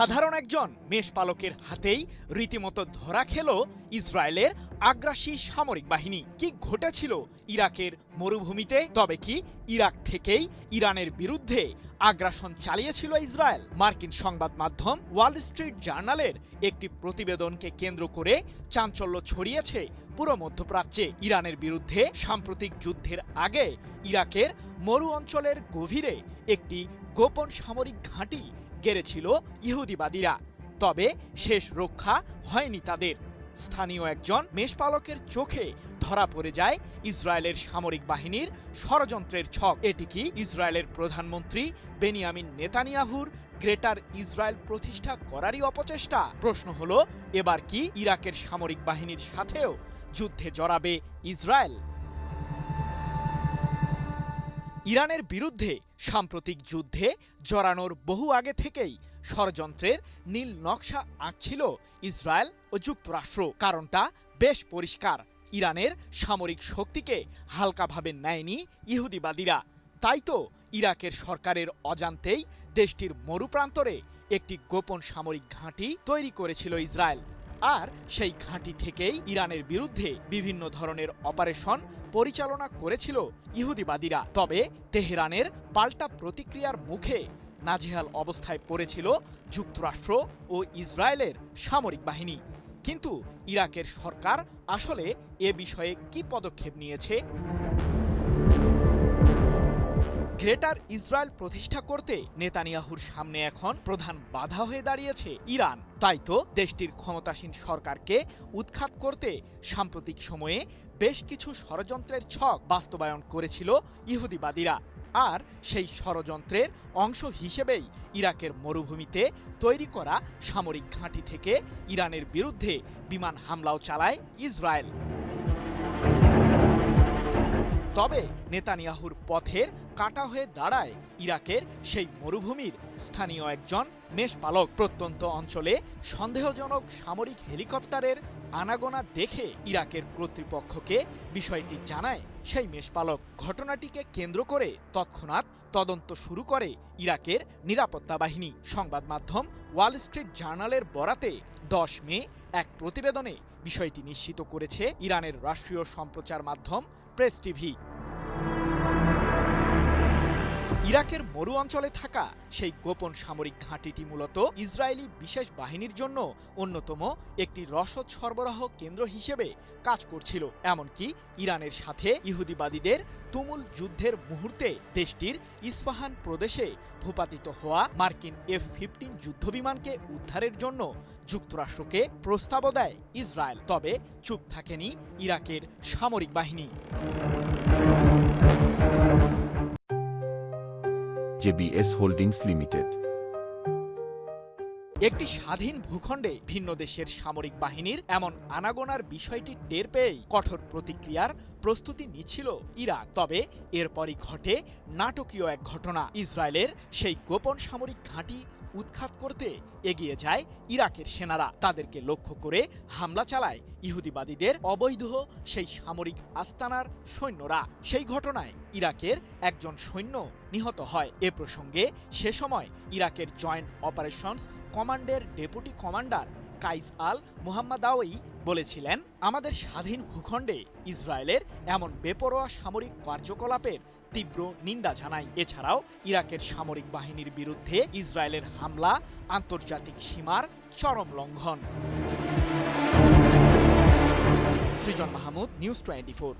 সাধারণ একজন মেষপালকের হাতেই রীতিমতো ধরা খেল ইসরায়েলের আগ্রাসী সামরিক বাহিনী। কি ঘটেছিল ইরাকের মরুভূমিতে? তবে কি ইরাক থেকেই ইরানের বিরুদ্ধে আগ্রাসন চালিয়েছিল ইসরায়েল? মার্কিন সংবাদ মাধ্যম ওয়াল স্ট্রিট জার্নালের একটি প্রতিবেদনকে কেন্দ্র করে চাঞ্চল্য ছড়িয়েছে পুরো মধ্যপ্রাচ্যে। ইরানের বিরুদ্ধে সাম্প্রতিক যুদ্ধের আগে ইরাকের মরু অঞ্চলের গভীরে একটি গোপন সামরিক ঘাঁটি গেড়েছিল ইহুদিবাদীরা। তবে শেষ রক্ষা হয়নি তাদের। স্থানীয় একজন মেষপালকের চোখে ধরা পড়ে যায় ইসরায়েলের সামরিক বাহিনীর ষড়যন্ত্রের ছক। এটি কি ইসরায়েলের প্রধানমন্ত্রী বেনিয়ামিন নেতানিয়াহুর গ্রেটার ইসরায়েল প্রতিষ্ঠা করারই অপচেষ্টা? প্রশ্ন হলো, এবার কি ইরাকের সামরিক বাহিনীর সাথেও যুদ্ধে জড়াবে ইসরায়েল? ইরানের বিরুদ্ধে সাম্প্রতিক যুদ্ধে জড়ানোর বহু আগে থেকেই ষড়যন্ত্রের নীল নকশা আঁকছিল ইসরায়েল ও যুক্তরাষ্ট্র। কারণটা বেশ পরিষ্কার, ইরানের সামরিক শক্তিকে হালকাভাবে নেয়নি ইহুদিবাদীরা। তাই তো ইরাকের সরকারের অজান্তেই দেশটির মরুপ্রান্তরে একটি গোপন সামরিক ঘাঁটি তৈরি করেছিল ইসরায়েল। আর সেই ঘাঁটি থেকেই ইরানের বিরুদ্ধে বিভিন্ন ধরনের অপারেশন পরিচালনা করেছিল ইহুদিবাদীরা। তবে তেহরানের পাল্টা প্রতিক্রিয়ার মুখে নাজেহাল অবস্থায় পড়েছিল যুক্তরাষ্ট্র ও ইসরায়েলের সামরিক বাহিনী। কিন্তু ইরাকের সরকার আসলে এ বিষয়ে কি পদক্ষেপ নিয়েছে? গ্রেটার ইসরায়েল প্রতিষ্ঠা করতে নেতানিয়াহুর সামনে এখন প্রধান বাধা হয়ে দাঁড়িয়েছে ইরান। তাই তো দেশটির ক্ষমতাসীন সরকারকে উৎখাত করতে সাম্প্রতিক সময়ে বেশ কিছু ষড়যন্ত্রের ছক বাস্তবায়ন করেছিল ইহুদিবাদীরা। আর সেই ষড়যন্ত্রের অংশ হিসেবেই ইরাকের মরুভূমিতে তৈরি করা সামরিক ঘাঁটি থেকে ইরানের বিরুদ্ধে বিমান হামলাও চালায় ইসরায়েল। তবে নেতানিয়াহুর পথের কাটা হয়ে দাঁড়ায় ইরাকের সেই মরুভূমির স্থানীয় একজন মেষপালক। প্রত্যন্ত অঞ্চলে সন্দেহজনক সামরিক হেলিকপ্টারের আনাগোনা দেখে ইরাকের কর্তৃপক্ষকে বিষয়টি জানায় সেই মেষপালক। ঘটনাটিকে কেন্দ্র করে তৎক্ষণাৎ তদন্ত শুরু করে ইরাকের নিরাপত্তা বাহিনী। সংবাদ মাধ্যম ওয়াল স্ট্রিট জার্নালের বরাতে 10 মে এক প্রতিবেদনে বিষয়টি নিশ্চিত করেছে ইরানের রাষ্ট্রীয় সম্প্রচার মাধ্যম প্রেস টিভি। ইরাকের মরু অঞ্চলে থাকা সেই গোপন সামরিক ঘাঁটিটি মূলত ইসরায়েলি বিশেষ বাহিনীর জন্য অন্যতম একটি রসদ সরবরাহ কেন্দ্র হিসেবে কাজ করছিল। এমনকি ইরানের সাথে ইহুদিবাদীদের তুমুল যুদ্ধের মুহূর্তে দেশটির ইস্পাহান প্রদেশে ভূপাতিত হওয়া মার্কিন F-15 যুদ্ধবিমানকে উদ্ধারের জন্য যুক্তরাষ্ট্রকে প্রস্তাবও দেয় ইসরায়েল। তবে চুপ থাকেনি ইরাকের সামরিক বাহিনী। JBS হোল্ডিংস লিমিটেড একটি স্বাধীন ভূখণ্ডে ভিন্ন দেশের সামরিক বাহিনীর এমন আনাগোনার বিষয়টি টের পেয়েই কঠোর প্রতিক্রিয়ার প্রস্তুতি নিচ্ছিল ইরাক। তবে এরপরই ঘটে নাটকীয় এক ঘটনা। ইসরায়েলের সেই গোপন সামরিক ঘাঁটি উৎখাত করতে এগিয়ে যায় ইরাকের সেনারা। তাদেরকে লক্ষ্য করে হামলা চালায় ইহুদিবাদীদের অবৈধ সেই সামরিক আস্তানার সৈন্যরা। সেই ঘটনায় ইরাকের একজন সৈন্য নিহত হয়। এ প্রসঙ্গে সে সময় ইরাকের জয়েন্ট অপারেশনস কমান্ডের ডেপুটি কমান্ডার কাইস আল মুহাম্মাদাওয়ি বলেছিলেন, আমাদের স্বাধীন ভূখণ্ডে ইসরায়েলের এমন বেপরোয়া সামরিক কার্যকলাপের তীব্র নিন্দা জানাই। এছাড়াও ইরাকের সামরিক বাহিনীর বিরুদ্ধে ইসরায়েলের হামলা আন্তর্জাতিক সীমার চরম লঙ্ঘন। সৃজন মাহমুদ, নিউজ 24।